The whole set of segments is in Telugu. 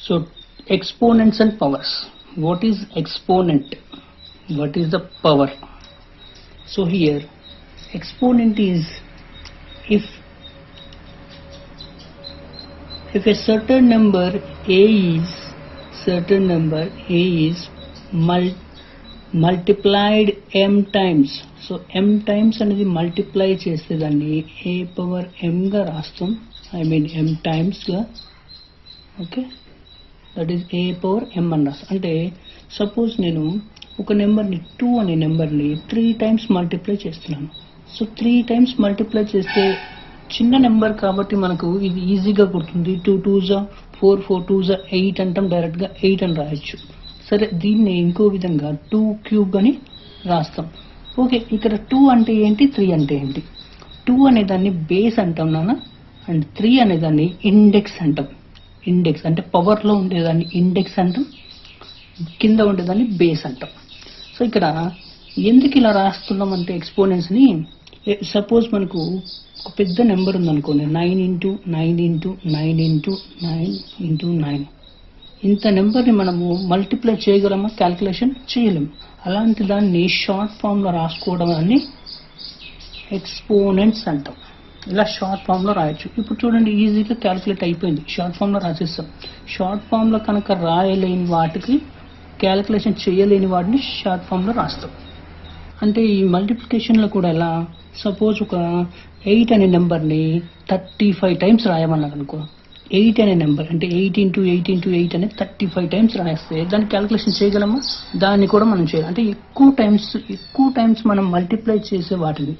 So exponents and powers. What is exponent? What is the power? So here exponent is if a certain number a is multiplied m times. So m times అనేది మల్టిప్లై చేస్తే దాన్ని a power m గా రాస్తాం. I mean m times గా. Okay, that is a power m అని రాస్తాం. అంటే సపోజ్ నేను ఒక నెంబర్ని 2 అనే నెంబర్ని 3 టైమ్స్ మల్టిప్లై చేస్తున్నాను. సో 3 టైమ్స్ మల్టిప్లై చేస్తే చిన్న నెంబర్ కాబట్టి మనకు ఇది ఈజీగా గుర్తుంది. 2 2s 4 4 2s 8 అంటాం, డైరెక్ట్గా 8 అని రాయొచ్చు. సరే, దీన్ని ఇంకో విధంగా 2 క్యూబ్ అని రాస్తాం. ఓకే, ఇక్కడ 2 అంటే ఏంటి, 3 అంటే ఏంటి? 2 అనేదాన్ని బేస్ అంటాం నాన్న, అండ్ 3 అనేదాన్ని ఇండెక్స్ అంటాం. ఇండెక్స్ అంటే పవర్లో ఉండేదాన్ని ఇండెక్స్ అంటాం, కింద ఉండేదాన్ని బేస్ అంటాం. సో ఇక్కడ ఎందుకు ఇలా రాస్తున్నాం అంటే ఎక్స్పోనెంట్స్ని, సపోజ్ మనకు ఒక పెద్ద నెంబర్ ఉందనుకోండి, 9 × 9 × 9 × 9 × 9. ఇంత నెంబర్ని మనము మల్టిప్లై చేయగలమా? క్యాల్కులేషన్ చేయలేము. అలాంటి దాన్ని షార్ట్ ఫామ్లో రాసుకోవడం అని ఎక్స్పోనెంట్స్ అంటాం. ఇలా షార్ట్ ఫామ్లో రాయొచ్చు. ఇప్పుడు చూడండి, ఈజీగా క్యాల్కులేట్ అయిపోయింది, షార్ట్ ఫామ్లో రాసేస్తాం. షార్ట్ ఫామ్లో కనుక రాయలేని వాటికి, క్యాల్కులేషన్ చేయలేని వాటిని షార్ట్ ఫామ్లో రాస్తాం. అంటే ఈ మల్టిప్లికేషన్లో కూడా ఎలా, సపోజ్ ఒక 8 అనే నెంబర్ని 35 టైమ్స్ రాయమన్నారు అనుకో. 8 అనే నెంబర్ అంటే 8 × 8 × 8 అనేది 35 టైమ్స్ రాస్తే దాన్ని క్యాల్కులేషన్ చేయగలమా? దాన్ని కూడా మనం చేయాలి. అంటే ఎక్కువ టైమ్స్ మనం మల్టిప్లై చేసే వాటిని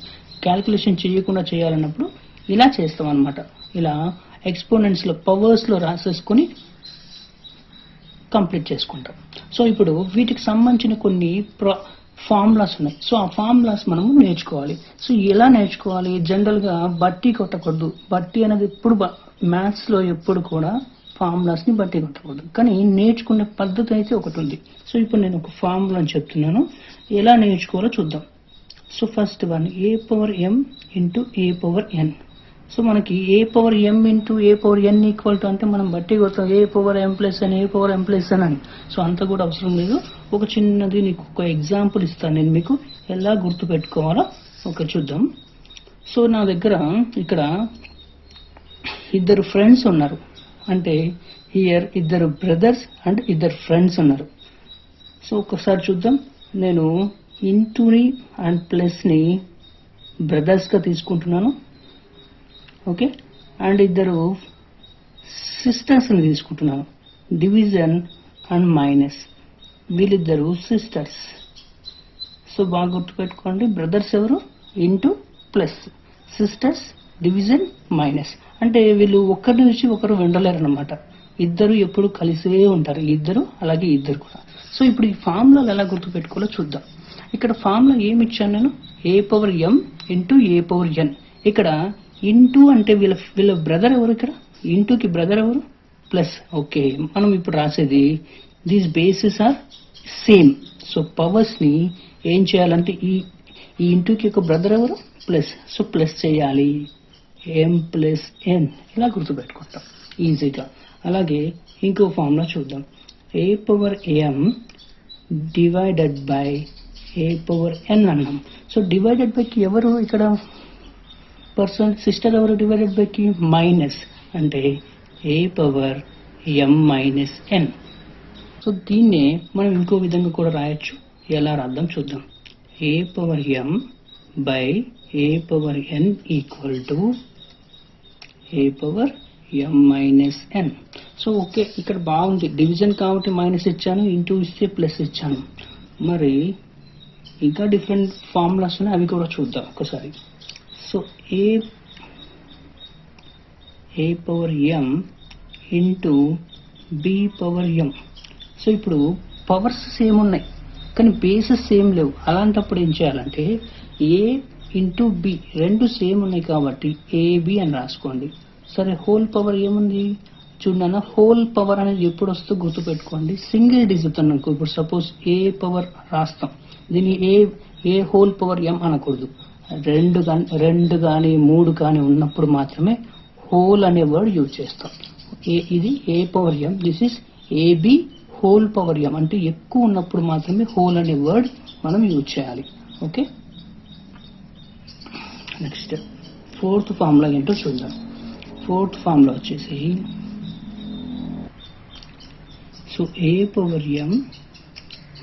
క్యాల్కులేషన్ చేయకుండా చేయాలన్నప్పుడు ఇలా చేస్తాం అనమాట. ఇలా ఎక్స్పోనెంట్స్లో పవర్స్లో రాసేసుకొని కంప్లీట్ చేసుకుంటాం. సో ఇప్పుడు వీటికి సంబంధించిన కొన్ని ఫార్ములాస్ ఉన్నాయి. సో ఆ ఫార్ములాస్ మనము నేర్చుకోవాలి. సో ఎలా నేర్చుకోవాలి? జనరల్గా బట్టి కొట్టకూడదు. బట్టి అనేది ఎప్పుడు మ్యాథ్స్లో ఎప్పుడు కూడా ఫార్ములాస్ని బట్టి కొట్టకూడదు. కానీ నేర్చుకునే పద్ధతి అయితే ఒకటి ఉంది. సో ఇప్పుడు నేను ఒక ఫార్ములాని చెప్తున్నాను, ఎలా నేర్చుకోవాలో చూద్దాం. So first one, a power m × a power n. So మనకి a power m × a power n equal to అంటే మనం బట్టి కొడతాం a power m + n, a power m + n అని. సో అంత కూడా అవసరం లేదు. ఒక చిన్నది నీకు ఒక ఎగ్జాంపుల్ ఇస్తాను నేను, మీకు ఎలా గుర్తు పెట్టుకోవాలో ఒక చూద్దాం. సో నా దగ్గర ఇక్కడ ఇద్దరు ఫ్రెండ్స్ ఉన్నారు, అంటే హియర్ ఇద్దరు బ్రదర్స్ అండ్ ఇద్దరు ఫ్రెండ్స్ ఉన్నారు. సో ఒకసారి చూద్దాం. నేను ఇంటూని అండ్ ప్లస్ని బ్రదర్స్గా తీసుకుంటున్నాను. ఓకే, అండ్ ఇద్దరు సిస్టర్స్ని తీసుకుంటున్నాను, డివిజన్ అండ్ మైనస్. వీళ్ళిద్దరు సిస్టర్స్. సో బాగా గుర్తుపెట్టుకోండి, బ్రదర్స్ ఎవరు, into plus, sisters division minus. అంటే వీళ్ళు ఒకరి నుంచి ఒకరు ఉండలేరు అనమాట. ఇద్దరు ఎప్పుడు కలిసే ఉంటారు, ఇద్దరు అలాగే ఇద్దరు కూడా. సో ఇప్పుడు ఈ ఫార్ములాలు ఎలా గుర్తుపెట్టుకోవాలో చూద్దాం. ఇక్కడ ఫార్ములా ఏమి ఇచ్చాను నేను, a power m × a power n. ఇక్కడ ఇంటూ అంటే వీళ్ళ బ్రదర్ ఎవరు, ఇక్కడ ఇంటూకి బ్రదర్ ఎవరు, ప్లస్. ఓకే, మనం ఇప్పుడు రాసేది these bases are same. So పవర్స్ని ఏం చేయాలంటే ఈ ఇంటూకి ఒక బ్రదర్ ఎవరు, ప్లస్. సో ప్లస్ చేయాలి, m + n. ఇలా గుర్తుపెట్టుకుంటాం ఈజీగా. అలాగే ఇంకో ఫార్ములా చూద్దాం, a power m divided by a power n అన్నాం. సో డివైడెడ్ బైకి ఎవరు ఇక్కడ పర్సన్, సిస్టర్ ఎవరు, డివైడెడ్ బైకి మైనస్, అంటే a power m - n. So దీన్నే మనం ఇంకో విధంగా కూడా రాయొచ్చు. ఎలా రాద్దాం చూద్దాం. a power m / a power n equal to a power m - n. So okay, ఇక్కడ బాగుంది, డివిజన్ కాబట్టి మైనస్ ఇచ్చాను, ఇంటూ ఇస్తే ప్లస్ ఇచ్చాను. మరి ఇంకా డిఫరెంట్ ఫార్ములాస్ ఉన్నాయి, అవి కూడా చూద్దాం ఒకసారి. So a power m × b power m. So ఇప్పుడు పవర్స్ సేమ్ ఉన్నాయి కానీ బేసెస్ సేమ్ లేవు. అలాంటప్పుడు ఏం చేయాలంటే a × b రెండు సేమ్ ఉన్నాయి కాబట్టి ab అని రాసుకోండి. సరే, హోల్ పవర్ ఏముంది చూడన్నా, హోల్ పవర్ అనేది ఎప్పుడు వస్తూ గుర్తుపెట్టుకోండి, సింగిల్ డిజిట్ అనుకో. ఇప్పుడు సపోజ్ a పవర్ రాస్తాం, దీన్ని ఏ హోల్ పవర్ m అనకూడదు. రెండు కానీ 3 కానీ ఉన్నప్పుడు మాత్రమే హోల్ అనే వర్డ్ యూజ్ చేస్తాం. ఇది a power m, this is AB whole power M, అంటే ఎక్కువ ఉన్నప్పుడు మాత్రమే హోల్ అనే వర్డ్ మనం యూజ్ చేయాలి. ఓకే, నెక్స్ట్ ఫోర్త్ ఫార్ములా ఏంటో చూద్దాం. ఫోర్త్ ఫార్ములా వచ్చేసి సో ఏ power M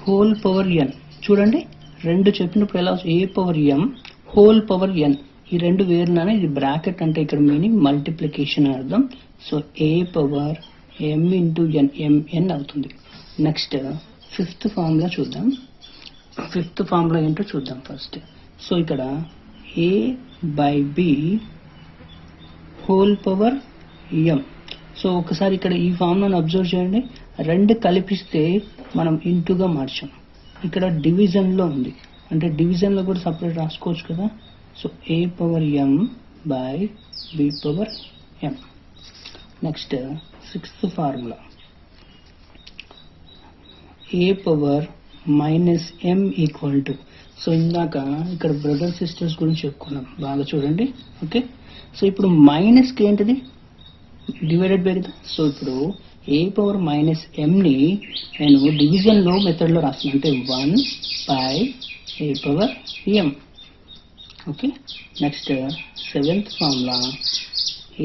whole power N. చూడండి, రెండు చెప్పినప్పుడు ఎలా A power M whole power N, ఈ రెండు వేరునానే, ఇది బ్రాకెట్ అంటే ఇక్కడ మీనింగ్ మల్టిప్లికేషన్ అర్థం. సో ఏ పవర్ ఎం ఇంటూ ఎన్, ఎంఎన్ అవుతుంది. నెక్స్ట్ ఫిఫ్త్ ఫార్ములా చూద్దాం. ఫిఫ్త్ ఫార్ములా ఏంటో చూద్దాం ఫస్ట్. సో ఇక్కడ A by B whole power M. So ఒకసారి ఇక్కడ ఈ ఫార్ములాను అబ్జర్వ్ చేయండి, రెండు కలిపిస్తే మనం ఇంటూగా మార్చాం. ఇక్కడ డివిజన్లో ఉంది, అంటే డివిజన్లో కూడా సపరేట్ రాసుకోవచ్చు కదా. So A power m by b power m. Next sixth formula A power minus m equal to. So ఇందాక ఇక్కడ బ్రదర్ సిస్టర్స్ గురించి చెప్పుకున్నాం, బాగా చూడండి. ఓకే, సో ఇప్పుడు మైనస్కి ఏంటిది డివైడెడ్ బై కదా. సో ఇప్పుడు ఏ పవర్ మైనస్ ఎంని నేను డివిజన్లో మెథడ్లో రాస్తున్నాను, అంటే 1 by A power M. Okay, next seventh formula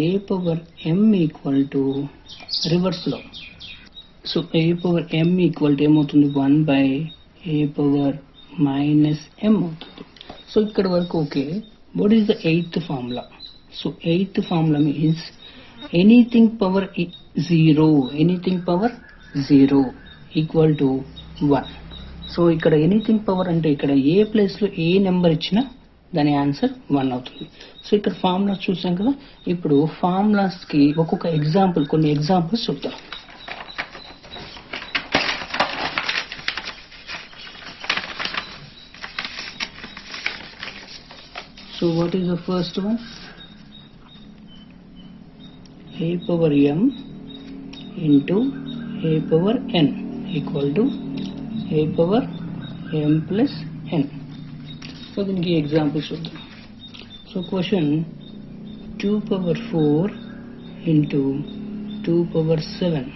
A power M equal to రివర్స్లో. So A power M equal to ఏమవుతుంది, 1 by A power minus M అవుతుంది. సో ఇక్కడ వరకు okay. What is the eighth formula? So eighth formula means anything power 0, anything power 0 equal to 1. So ఇక్కడ ఎనీథింగ్ పవర్ అంటే ఇక్కడ ఏ ప్లేస్లో ఏ నెంబర్ ఇచ్చినా దాని ఆన్సర్ 1 అవుతుంది. సో ఇక్కడ ఫార్ములాస్ చూసాం కదా. ఇప్పుడు ఫార్ములాస్కి ఒక్కొక్క ఎగ్జాంపుల్, కొన్ని ఎగ్జాంపుల్స్ చూద్దాం. So what is the first one? A power M into a power n equal to a power m plus n. So దీనికి ఎగ్జాంపుల్ చూద్దాం. So question 2 power 4 into 2 power 7.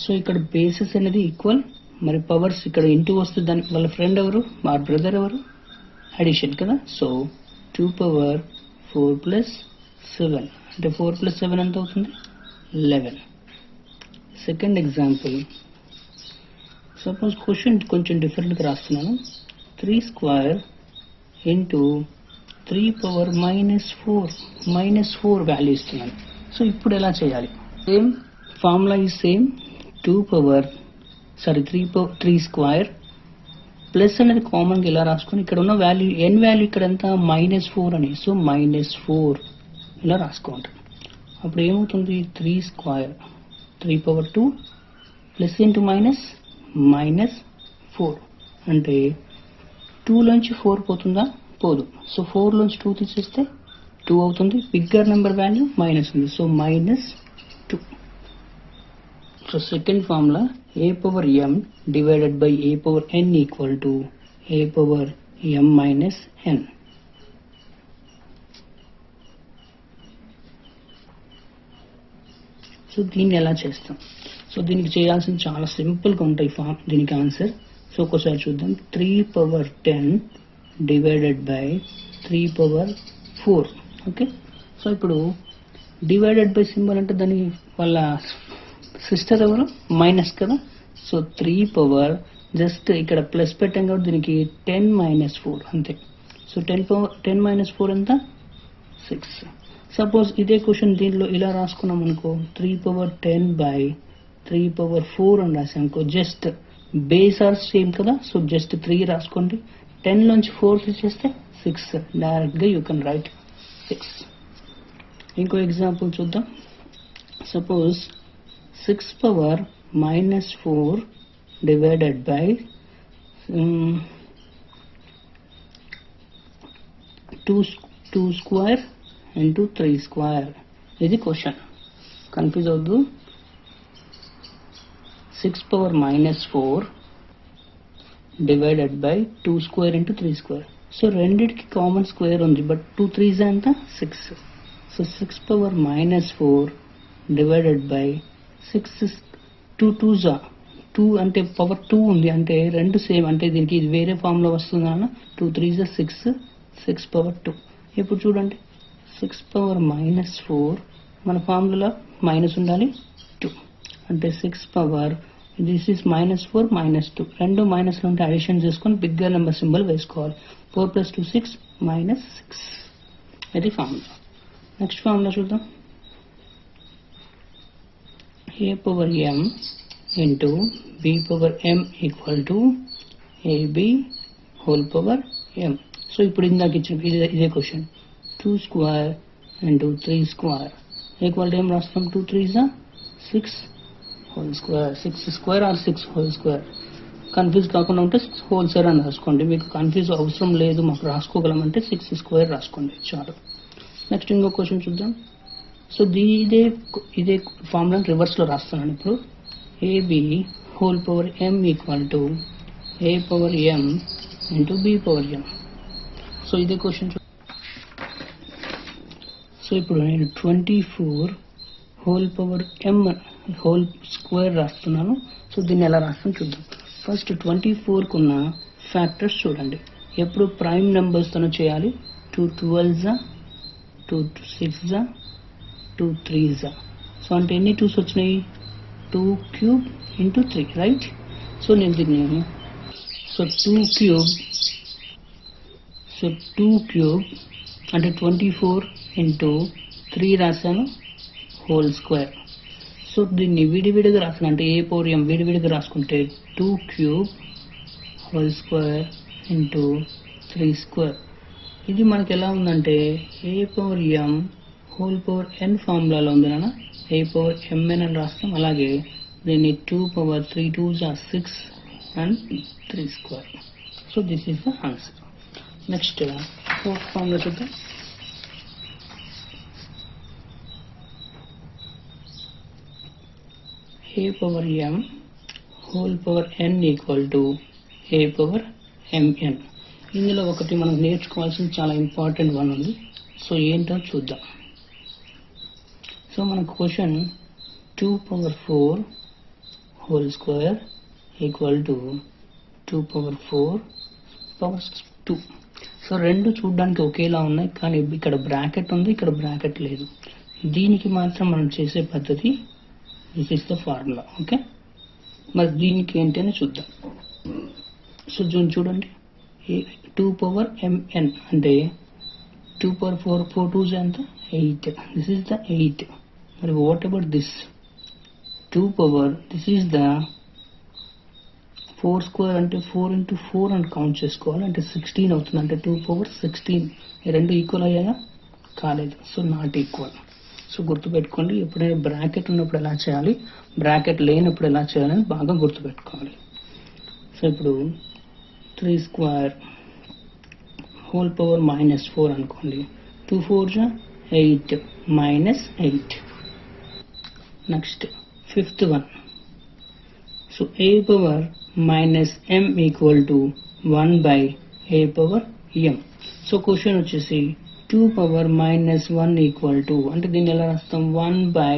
So ఇక్కడ బేసెస్ అనేది ఈక్వల్, మరి పవర్స్ ఇక్కడ ఇంటూ వస్తుంది. దాని వాళ్ళ ఫ్రెండ్ ఎవరు, మా బ్రదర్ ఎవరు, అడిషన్ కదా. సో 2 పవర్ 4 ప్లస్ 7 అంటే 4 ప్లస్ 7 ఎంత అవుతుంది, 11. సెకండ్ ఎగ్జాంపుల్, సపోజ్ క్వశ్చన్ కొంచెం డిఫరెంట్గా రాస్తున్నాను. 3 స్క్వేర్ ఇంటూ 3 పవర్ -4 వాల్యూ ఇస్తున్నాను. సో ఇప్పుడు ఎలా చేయాలి? Same formula is same. 3 square plus అనేది కామన్గా ఇలా రాసుకొని ఇక్కడ ఉన్న వాల్యూ ఎన్ వాల్యూ ఇక్కడ ఎంత -4 అని. సో -4 ఇలా రాసుకోండి. అప్పుడు ఏమవుతుంది, 3 స్క్వేర్ 3 పవర్ 2 ప్లస్ ఇంటూ -4 అంటే 2లోంచి 4 పోతుందా, పోదు. సో 4లోంచి 2 తీసేస్తే 2 అవుతుంది. బిగ్గర్ నెంబర్ వాల్యూ మైనస్ ఉంది, so -2. So second formula A power m divided by A power n equal to a power m minus n. So దీన్ని ఎలా చేస్తాం? సో దీనికి చేయాల్సింది చాలా సింపుల్గా ఉంటాయి దీనికి ఆన్సర్. సో ఒకసారి చూద్దాం. 3 power 10 divided by 3 power 4. Okay, so ఇప్పుడు డివైడెడ్ బై సింబల్ అంటే దాని వాళ్ళ సిస్టర్ ఎవరు, మైనస్ కదా. సో 3 పవర్ జస్ట్ ఇక్కడ ప్లస్ పెట్టాం కాబట్టి దీనికి 10 - 4 అంతే. సో 10 - 4 ఎంత, 6. సపోజ్ ఇదే క్వశ్చన్ దీనిలో ఇలా రాసుకున్నాం అనుకో, 3 పవర్ 10 బై 3 పవర్ 4 అని రాసాం అనుకో, జస్ట్ బేస్ ఆర్ సేమ్ కదా. సో జస్ట్ 3 రాసుకోండి. 10 నుంచి 4 తీసేస్తే 6. డైరెక్ట్గా యూ కెన్ రైట్ 6. ఇంకో ఎగ్జాంపుల్ చూద్దాం. Suppose 6 power -4 divided by 2 square into 3 square. ఇది క్వశ్చన్, కన్ఫ్యూజ్ అవద్దు. 6 power -4 divided by 2 square into 3 square. So రెండిటికి కామన్ స్క్వేర్ ఉంది, బట్ 2 3s ఎంత, 6. సో 6 పవర్ -4 డివైడెడ్ బై 6 2 2 జా 2 అంటే పవర్ 2 ఉంది అంటే రెండు సేమ్ అంటే దీనికి ఇది వేరే ఫామ్ లో వస్తుందా 2 3 జా 6 6 పవర్ 2. ఇప్పుడు చూడండి 6 పవర్ -4 మన ఫార్ములా మైనస్ ఉండాలి 2 అంటే 6 పవర్ దిస్ ఇస్ -4 -2 రెండు మైనస్లు ఉంటే అడిషన్ చేసుకొని బిగ్గర్ నెంబర్ సింబల్ వేసుకోవాలి 4 + 2 6 -6 ఇది ఫార్ములా. నెక్స్ట్ ఫార్ములా చూద్దాం. a power m into b power m equal to ab whole power m. So ఇప్పుడు ఇందాక ఇచ్చిన ఇదే question 2 square into 3 square equal to ఏం రాస్తాం 2 3 6 whole square 6 square or 6 whole square. Confuse కాకుండా ఉంటే 6 హోల్ స్క్వేర్ అని రాసుకోండి. మీకు కన్ఫ్యూజ్ అవసరం లేదు మాకు రాసుకోగలమంటే 6 స్క్వేర్ రాసుకోండి చాలు. నెక్స్ట్ ఇంకో క్వశ్చన్ చూద్దాం. సో ఇదే ఫార్ములా రివర్స్లో రాస్తున్నాను ఇప్పుడు. A b whole power m equal to a power m into b power m. So ఇదే క్వశ్చన్. సో ఇప్పుడు నేను 24 whole power m whole square రాస్తున్నాను. సో దీన్ని ఎలా రాస్తాను చూద్దాం. ఫస్ట్ 24 కున్న ఫ్యాక్టర్స్ చూడండి. ఎప్పుడు ప్రైమ్ నెంబర్స్తోనే చేయాలి. 2 12 2 6 2 3. సో అంటే ఎన్ని 2s వచ్చినాయి 2 క్యూబ్ ఇంటూ 3 రైట్. సో నేను దీన్ని సో 2 క్యూబ్ అంటే 24 ఇంటూ 3 రాశాను హోల్ స్క్వేర్. సో దీన్ని విడివిడిగా రాసాను అంటే a పవర్ m విడివిడిగా రాసుకుంటే 2 cube whole square into 3 square. ఇది మనకి ఎలా ఉందంటే a power m whole power n ఫార్ములాలో ఉంది నాన్న a పవర్ mn అని రాస్తాం. అలాగే దీన్ని 2 power 3 2s are 6 and 3 square. So this is the answer. Next fourth formula చూద్దాం. a power m whole power n equal to a power mn. ఇందులో ఒకటి మనం నేర్చుకోవాల్సిన చాలా ఇంపార్టెంట్ వన్ ఉంది. సో ఏంటో చూద్దాం. సో మనకు question 2 power 4 whole square equal to 2 power 4 power 2. So రెండు చూడడానికి ఒకేలా ఉన్నాయి కానీ ఇక్కడ బ్రాకెట్ ఉంది ఇక్కడ బ్రాకెట్ లేదు. దీనికి మాత్రం మనం చేసే పద్ధతి this is the formula. Okay మరి దీనికి ఏంటి అని చూద్దాం. సో చూడండి 2 పవర్ mn అంటే 2 పవర్ 4 4 2s ఎంత 8. This is the 8. మరి what about this 2 power this is the 4 square అంటే 4 ఇంటూ 4 అని కౌంట్ చేసుకోవాలి అంటే 16 అవుతుంది. అంటే 2 పవర్ 16. ఈ రెండు ఈక్వల్ అయ్యాయా కాలేదు. So not equal. సో గుర్తుపెట్టుకోండి ఎప్పుడైనా బ్రాకెట్ ఉన్నప్పుడు ఎలా చేయాలి బ్రాకెట్ లేనప్పుడు ఎలా చేయాలని బాగా గుర్తుపెట్టుకోవాలి. సో ఇప్పుడు 3 స్క్వేర్ హోల్ పవర్ -4 అనుకోండి 2 4 8 -8. Next fifth one. So a power m equal to 1 by a power m. So question వచ్చేసి 2 పవర్ -1 ఈక్వల్ టు అంటే దీన్ని ఎలా రాస్తాం 1 బై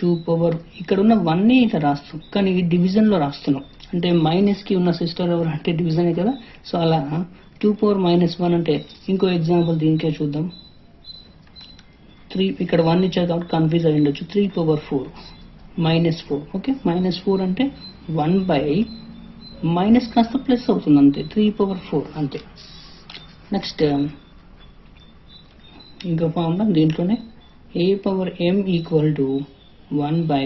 2 పవర్ ఇక్కడ ఉన్న 1ని ఇట్లా రాస్తాం కానీ డివిజన్లో రాస్తున్నాం అంటే మైనస్కి ఉన్న సిస్టర్ ఎవరు అంటే డివిజనే కదా. సో అలా 2 పవర్ -1 అంటే ఇంకో ఎగ్జాంపుల్ దీనికే చూద్దాం. 3 ఇక్కడ 1 ఇచ్చారు కాబట్టి కన్ఫ్యూజ్ అయ్యి ఉండొచ్చు. 3 పవర్ 4 -4. ఓకే -4 అంటే 1 బై మైనస్ కాస్త ప్లస్ అవుతుంది అంతే 3 పవర్ 4 అంతే. నెక్స్ట్ ఇంకో ఫార్ములా దీంట్లోనే a power m equal to 1 by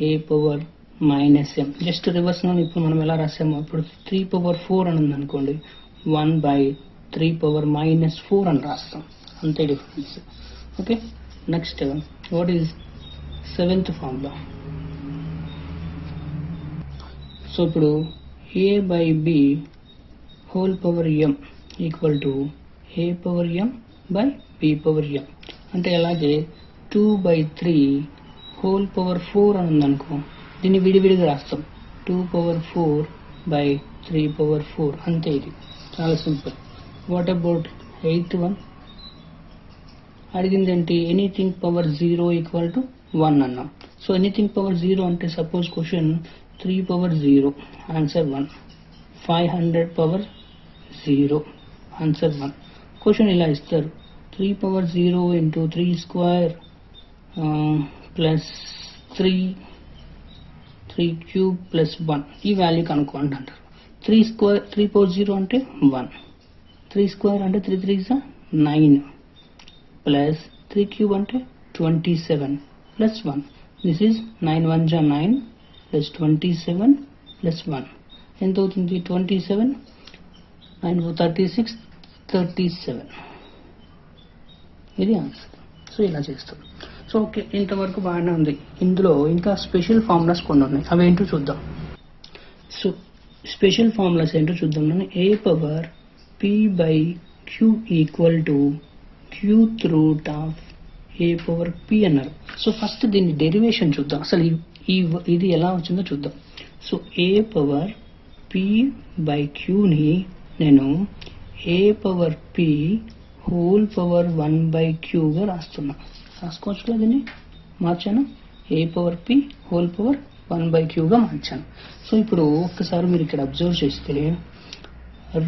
a power -m. Just reverse ఇప్పుడు మనం ఎలా రాసాము ఇప్పుడు 3 పవర్ 4 అని ఉంది అనుకోండి 1 బై 3 పవర్ -4 అని రాస్తాం అంతే difference. Okay next what is seventh formula. So ఇప్పుడు a by b whole power m equal to a power m by b power m అంటే అలాగే 2 బై 3 హోల్ పవర్ 4 అని ఉందనుకో దీన్ని విడివిడిగా రాస్తాం 2 పవర్ 4 బై 3 పవర్ 4 అంతే. ఇది చాలా simple. What about 8th one. అడిగింది ఏంటి ఎనీథింగ్ పవర్ 0 ఈక్వల్ టు 1 అన్నాం. సో ఎనీథింగ్ పవర్ 0 అంటే suppose question 3 power 0 answer 1, 500 power 0 answer 1. Question ఇలా ఇస్తారు, 3 power 0 into 3 square plus 3 cube plus 1 ఈ వాల్యూ కనుక్కోండి అంటారు. 3 పవర్ 0 అంటే 1, 3 స్క్వేర్ అంటే 3 3 9 ప్లస్ 3 క్యూబ్ అంటే 27 plus 1. This is 9 1 9 plus 27 plus 1 ఎంత అవుతుంది? 27 9 36 37. ఇది ఆన్సర్. సో ఇలా చేస్తాం. సో ఓకే, ఇంతవరకు బాగానే ఉంది. ఇందులో ఇంకా స్పెషల్ ఫార్ములాస్ కొన్ని ఉన్నాయి, అవి ఏంటో చూద్దాం. సో స్పెషల్ ఫార్ములాస్ ఏంటో చూద్దాం. నేను a power p by q equal to qth root of a power p అన్నారు. సో ఫస్ట్ దీన్ని డెరివేషన్ చూద్దాం, అసలు ఇది ఎలా వచ్చిందో చూద్దాం. So a power p by క్యూని నేను a power p whole power 1 by Q గా రాసుకోవచ్చు కదా, దీన్ని మార్చాను, a power p whole power 1 by Q గా మార్చాను. సో ఇప్పుడు ఒక్కసారి మీరు ఇక్కడ అబ్జర్వ్ చేస్తే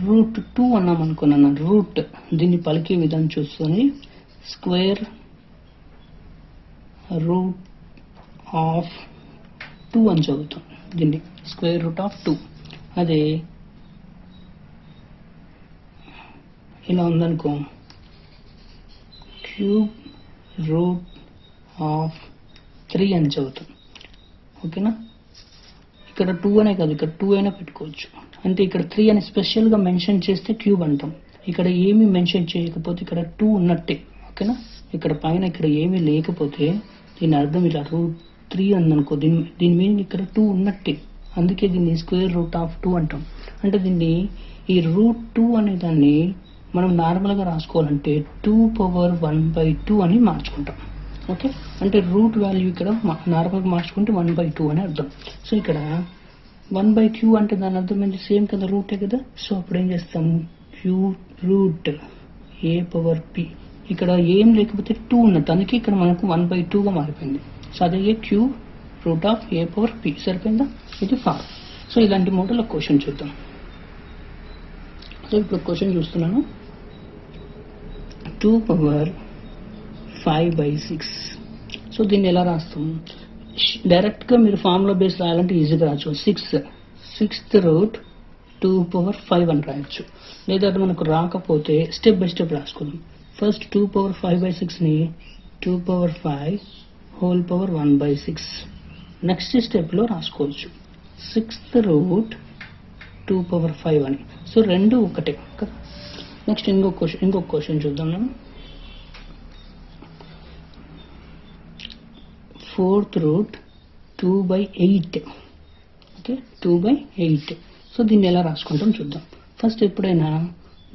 రూట్ 2 అన్నాం అనుకున్నాను. రూట్ దీన్ని పలికే విధానం చూస్తుంది, స్క్వేర్ రూట్ ఆఫ్ 2 అని చదువుతాం. దీన్ని స్క్వేర్ రూట్ ఆఫ్ 2. అదే ఇలా ఉందనుకో, క్యూబ్ రూట్ ఆఫ్ 3 అని చదువుతాం. ఓకేనా? ఇక్కడ 2 అనే కాదు, ఇక్కడ 2 అయినా పెట్టుకోవచ్చు. అంటే ఇక్కడ 3 అని స్పెషల్గా మెన్షన్ చేస్తే క్యూబ్ అంటాం. ఇక్కడ ఏమీ మెన్షన్ చేయకపోతే ఇక్కడ 2 ఉన్నట్టే. ఓకేనా? ఇక్కడ పైన ఇక్కడ ఏమీ లేకపోతే దీని అర్థం ఇలా రూట్ 3 ఉందనుకో, దీని మీనింగ్ ఇక్కడ 2 ఉన్నట్టే. అందుకే దీన్ని స్క్వేర్ రూట్ ఆఫ్ 2 అంటాం. అంటే దీన్ని ఈ రూట్ 2 అనే దాన్ని మనం నార్మల్గా రాసుకోవాలంటే 2 పవర్ 1 బై 2 అని మార్చుకుంటాం. ఓకే, అంటే రూట్ వాల్యూ ఇక్కడ నార్మల్గా మార్చుకుంటే 1 బై 2 అని అర్థం. సో ఇక్కడ 1 బై క్యూ అంటే దాని అర్థం ఏంటి? సేమ్ కదా, రూటే కదా. సో అప్పుడు ఏం చేస్తాము, queue route a power p. ఇక్కడ ఏం లేకపోతే 2 ఉన్నట్టు, అందుకే ఇక్కడ మనకు 1 బై 2గా మారిపోయింది. సో అదే queue route of a power p. సరిపోయిందా? ఇది ఫార్మ్. సో ఇలాంటి మోడల్ క్వశ్చన్ చూద్దాం. సో ఇప్పుడు క్వశ్చన్ చూస్తున్నాను, 2 పవర్ 5 బై 6. సో దీన్ని ఎలా రాస్తాం? డైరెక్ట్గా మీరు ఫార్ములా బేస్ రాయాలంటే ఈజీగా రాయచ్చు. 6th రూట్ 2 పవర్ 5 అని రాయొచ్చు. లేదా మనకు రాకపోతే స్టెప్ బై స్టెప్ రాసుకుందాం. ఫస్ట్ 2 పవర్ 5 బై 6ని 2 power 5 whole power 1 by 6 next స్టెప్లో రాసుకోవచ్చు. 6th రూట్ 2 పవర్ 5 అని. సో రెండు ఒకటే. నెక్స్ట్ ఇంకొక క్వశ్చన్ చూద్దాం. మనం 4th root 2 by 8. Okay, 2 by 8. So దీన్ని ఎలా రాసుకుంటాం చూద్దాం. ఫస్ట్ ఎప్పుడైనా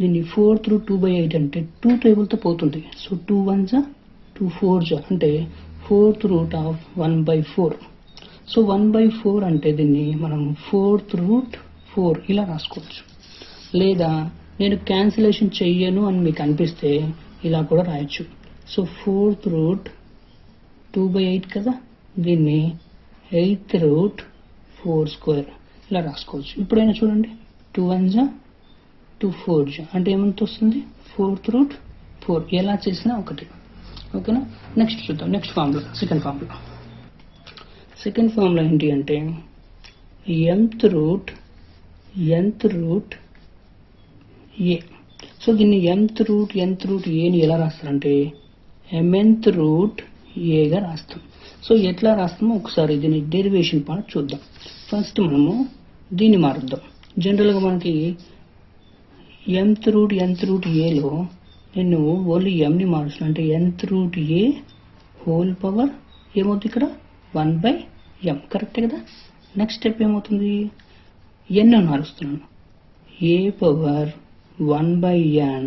దీన్ని 4th రూట్ 2 బై 8 అంటే 2 టేబుల్తో పోతుంది. సో 2 1 2 4 అంటే 4th root of 1 by 4. So 1 by 4 అంటే దీన్ని మనం 4th రూట్ 4 ఇలా రాసుకోవచ్చు. లేదా నేను క్యాన్సిలేషన్ చెయ్యను అని మీకు అనిపిస్తే ఇలా కూడా రాయొచ్చు. సో 4th రూట్ 2 బై 8 కదా, దీన్ని 8th రూట్ 4 స్క్వేర్ ఇలా రాసుకోవచ్చు. ఇప్పుడైనా చూడండి, 2 1 2 4 అంటే ఏమంత వస్తుంది? 4th route 4. ఎలా చేసినా ఒకటి. ఓకేనా? నెక్స్ట్ చూద్దాం. నెక్స్ట్ ఫార్ములా, సెకండ్ ఫార్ములా ఏంటి అంటే nth రూట్ ఏ. సో దీన్ని nth రూట్ ఏని ఎలా రాస్తారంటే mnth రూట్ ఏగా రాస్తాం. సో ఎట్లా రాస్తామో ఒకసారి దీని డెరివేషన్ పార్ట్ చూద్దాం. ఫస్ట్ మనము దీన్ని మారుద్దాం. జనరల్గా మనకి nth రూట్ ఏలో నేను ఓన్లీ mని మారుస్తున్నాను. అంటే nth రూట్ ఏ హోల్ పవర్ ఏమవుతుంది ఇక్కడ 1 బై m. కరెక్టే కదా. నెక్స్ట్ స్టెప్ ఏమవుతుంది, n అని మారుస్తున్నాను. A power 1 by n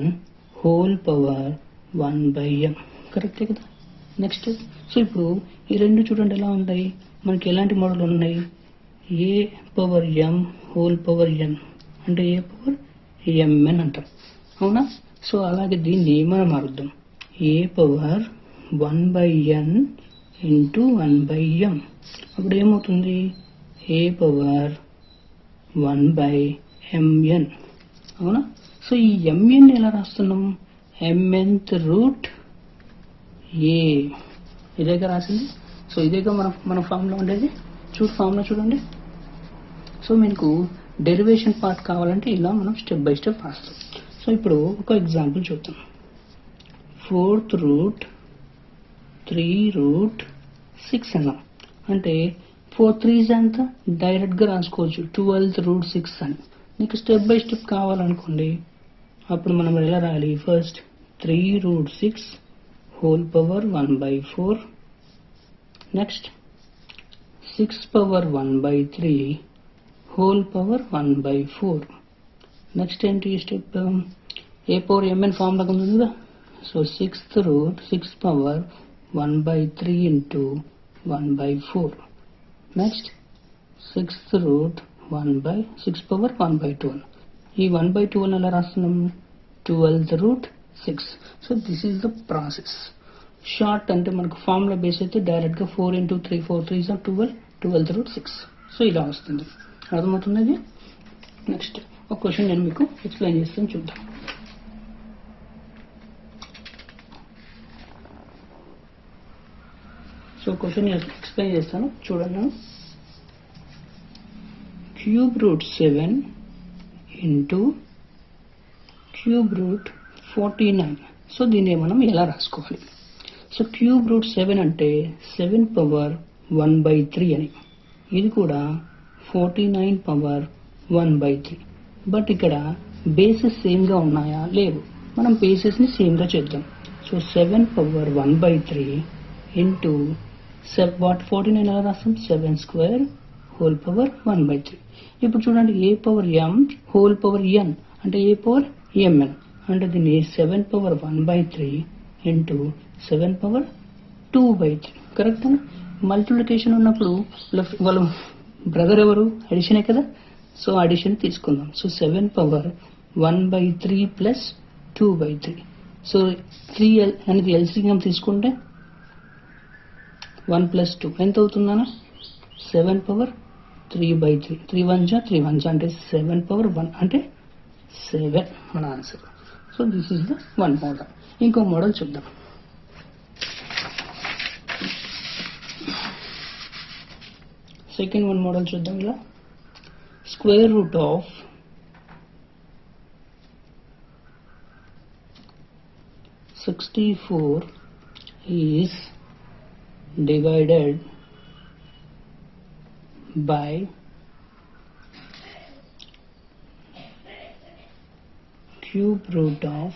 whole power 1 by m. కరెక్టే కదా. నెక్స్ట్ సో ఇప్పుడు ఈ రెండు చూడండి ఎలా ఉంటాయి, మనకి ఎలాంటి మోడల్ ఉన్నాయి. A power m whole power n అంటే ఏ పవర్ mn అంటాం, అవునా. సో అలాగే దీన్ని మనం మారుద్దాం. A power 1 by n into 1/m. అప్పుడు ఏమవుతుంది? a power 1/mn. అవునా? సో ఈ mn ఎలా రాస్తున్నాం? mnth root a. ఇదేగా రాసింది. సో ఇదేగా మన ఫార్ములా ఉండేది. ఫార్ములా చూడండి. సో మీకు డెరివేషన్ పార్ట్ కావాలంటే ఇలా మనం స్టెప్ బై స్టెప్ రాస్తాం. సో ఇప్పుడు ఒక ఎగ్జాంపుల్ చూద్దాం. 4th రూట్ 3 రూట్ 6 అన్నాం. అంటే 4 3s ఎంత? డైరెక్ట్గా రాసుకోవచ్చు 12th రూట్ 6 అని. మీకు స్టెప్ బై స్టెప్ కావాలనుకోండి, అప్పుడు మనం ఎలా రాయాలి? First 3 root 6 whole power 1/4. Next 6 power 1/3 whole power 1/4. Next ఏంటి step? a power mn formula ఉంది కదా. So 6th root 6 power 1/3 into 1/4. Next 6th root 6 power 1/2. ఈ 1/2 ఎలా రాస్తున్నాం? 12th root 6. So this is the process. Short అంటే మనకు ఫార్ములా బేస్ అయితే డైరెక్ట్గా 4 ఇంటూ 3 4 3 12 12th రూట్ 6. సో ఇలా వస్తుంది. అర్థమవుతుంది ఇది. నెక్స్ట్ ఒక క్వశ్చన్ నేను మీకు ఎక్స్ప్లెయిన్ చేస్తాను, చూద్దాం. సో క్వశ్చన్ ఎక్స్ప్లెయిన్ చేస్తాను, చూడండి. Cube root 7 into cube root 49. So దీన్ని మనం ఎలా రాసుకోవాలి? సో క్యూబ్ రూట్ 7 అంటే 7 పవర్ 1/3 అని. ఇది కూడా 49 పవర్ 1/3. బట్ ఇక్కడ బేసెస్ సేమ్గా ఉన్నాయా? లేవు. మనం బేసెస్ని సేమ్గా చేద్దాం. సో 7 పవర్ 1/3 ఇంటూ 49 ఎలా రాస్తాం? 7 స్క్వేర్ హోల్ పవర్ 1/3. ఇప్పుడు చూడండి, A power m whole power n అంటే ఏ పవర్ mn అంటే దీన్ని 7 పవర్ 1/3 ఇంటూ 7 పవర్ 2/3. కరెక్ట్ అని. మల్టిప్లికేషన్ ఉన్నప్పుడు వాళ్ళ బ్రదర్ ఎవరు? అడిషనే కదా. సో అడిషన్ తీసుకుందాం. So 7 power 1/3 plus 2/3. సో 3 అనేది ఎల్సిఎం తీసుకుంటే 1 ప్లస్ 2 ఎంత అవుతుందన్నా? 7 పవర్ 3/3. 3 1 జా 3 1 జా అంటే 7 పవర్ 1 అంటే 7 మన answer. So this is the one model. ఇంకో మోడల్ చూద్దాం. సెకండ్ వన్ మోడల్ చూద్దాం. ఇలా square root of 64 is divided by cube root of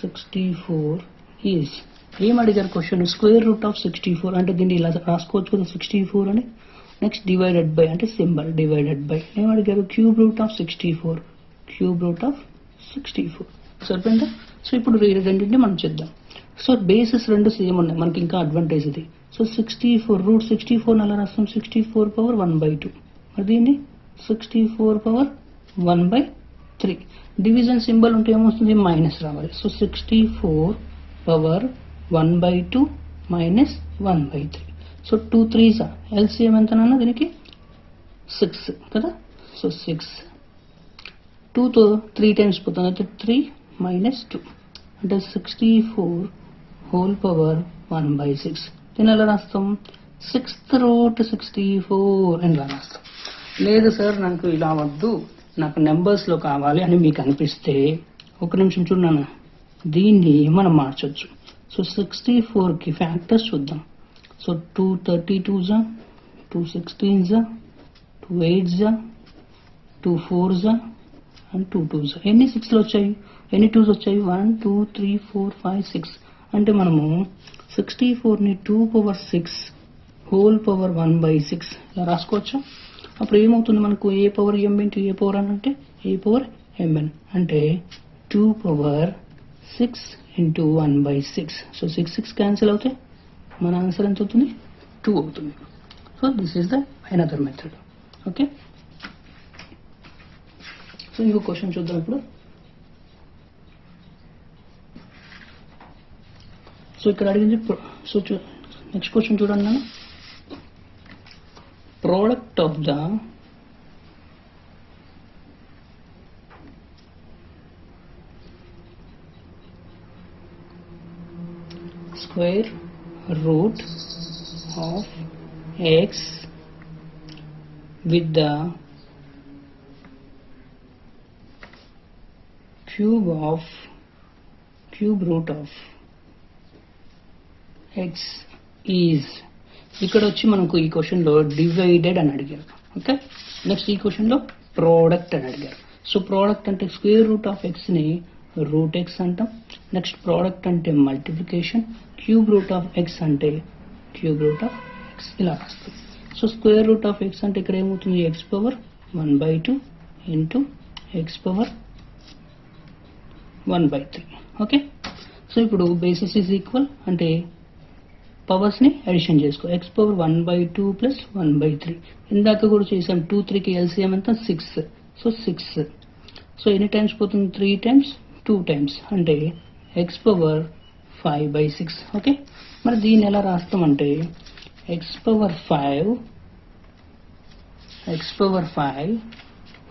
64 is. ఏం అడిగారు క్వశ్చన్? స్క్వేర్ రూట్ ఆఫ్ 64 అంటే దీన్ని ఇలా రాసుకోవచ్చు కదా 64 అని. నెక్స్ట్ డివైడెడ్ బై అంటే సింబల్ డివైడెడ్ బై. ఏం అడిగారు? Cube root of 64. Cube root of 64 సరిపోయిందా? సో ఇప్పుడు రెండింటిని మనం చేద్దాం. సో బేసెస్ రెండు సేమ్ ఉన్నాయి, మనకి ఇంకా అడ్వాంటేజ్ ఇది. సో 64 రూట్ 64 అలా రాస్తాం. 64 పవర్ 1/2. మరి దీన్ని 64 పవర్ 1/3. డివిజన్ సింబల్ ఉంటే ఏమొస్తుంది? మైనస్ రావాలి. So 64 power 1/2 minus 1/3. So 2 3s LCM ఎంతనన్నా దీనికి 6 కదా. సో 6 2తో 3 టైమ్స్ పోతుంది, అయితే 3 మైనస్ 2 అంటే 64 హోల్ పవర్ 1/6. దీన్ని ఎలా రాస్తాం? 6th రూట్ 64 అని ఇలా రాస్తాం. లేదు సార్ నాకు ఇలా వద్దు, నాకు నెంబర్స్లో కావాలి అని మీకు అనిపిస్తే ఒక నిమిషం చూడన్నా, దీన్ని మనం మార్చొచ్చు. సో 64కి ఫ్యాక్టర్స్ చూద్దాం. So 2 32s, 2 16s, 2 8s, 2 4s and 2 2s. ఎన్ని 6లు వచ్చాయి? ఎన్ని 2s వచ్చాయి? 1 2 3 4 5 6. అంటే మనము 64ని 2 పవర్ 6 హోల్ పవర్ 1/6 ఇలా రాసుకోవచ్చు. అప్పుడు ఏమవుతుంది మనకు? ఏ power m into a power n అంటే ఏ పవర్ mn అంటే 2 పవర్ 6 ఇంటూ 1/6. సో 6 6 క్యాన్సిల్ అవుతాయి, మన ఆన్సర్ ఎంత అవుతుంది? 2 అవుతుంది. So this is the another method. Okay. So ఇంకో క్వశ్చన్ చూద్దాం ఇప్పుడు. సో ఇక్కడ అడిగింది సో నెక్స్ట్ క్వశ్చన్ చూడండి నాన్న. Product of the square root of x with the cube root of x is, ఇక్కడ వచ్చి మనకు ఈ క్వశ్చన్ లో డివైడెడ్ అని అడిగారు. ఓకే, నెక్స్ట్ ఈ క్వశ్చన్ లో ప్రోడక్ట్ అని అడిగారు. సో ప్రోడక్ట్ అంటే స్క్వేర్ రూట్ ఆఫ్ ఎక్స్ ని రూట్ ఎక్స్ అంటాం. నెక్స్ట్ ప్రోడక్ట్ అంటే multiplication, cube root of X అంటే క్యూబ్ రూట్ ఆఫ్ ఎక్స్, ఇలా వస్తుంది. So square root of X అంటే ఇక్కడ ఏమవుతుంది, X power 1/2 into X power 1/3. Okay, so ఇప్పుడు బేసిస్ ఈజ్ ఈక్వల్ అంటే పవర్స్ ని అడిషన్ చేసుకో. ఎక్స్ పవర్ 1/2 ప్లస్ 1/3 ఇందాక కూడా చేసాం. 2 3కి ఎల్సిఎం ఎంత 6. సో 6. సో ఎన్ని టైమ్స్ పోతుంది, 3 టైమ్స్ 2 టైమ్స్ అంటే ఎక్స్ పవర్ 5/6. ఓకే, మరి దీన్ని ఎలా రాస్తామంటే ఎక్స్ పవర్ 5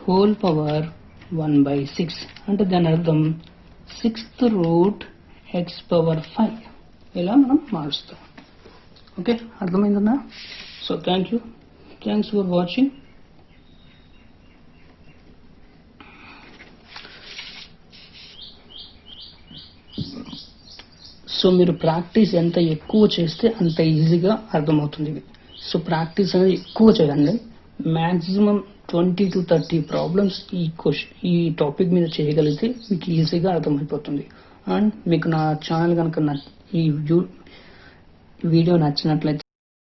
హోల్ పవర్ 1/6 అంటే దాని అర్థం 6th రూట్ ఎక్స్ పవర్ 5 ఇలా మనం మారుస్తాం. ఓకే, అర్థమైందన్నా? So thanks for watching. So మీరు ప్రాక్టీస్ ఎంత ఎక్కువ చేస్తే అంత ఈజీగా అర్థమవుతుంది. సో ప్రాక్టీస్ అనేది ఎక్కువ చేయండి. మ్యాక్సిమం 20 to 30 ప్రాబ్లమ్స్ ఈ టాపిక్ మీద చేయగలిగితే మీకు ఈజీగా అర్థమైపోతుంది. అండ్ మీకు నా ఛానల్ కనుక ఈ వీడియో నచ్చినట్లయితే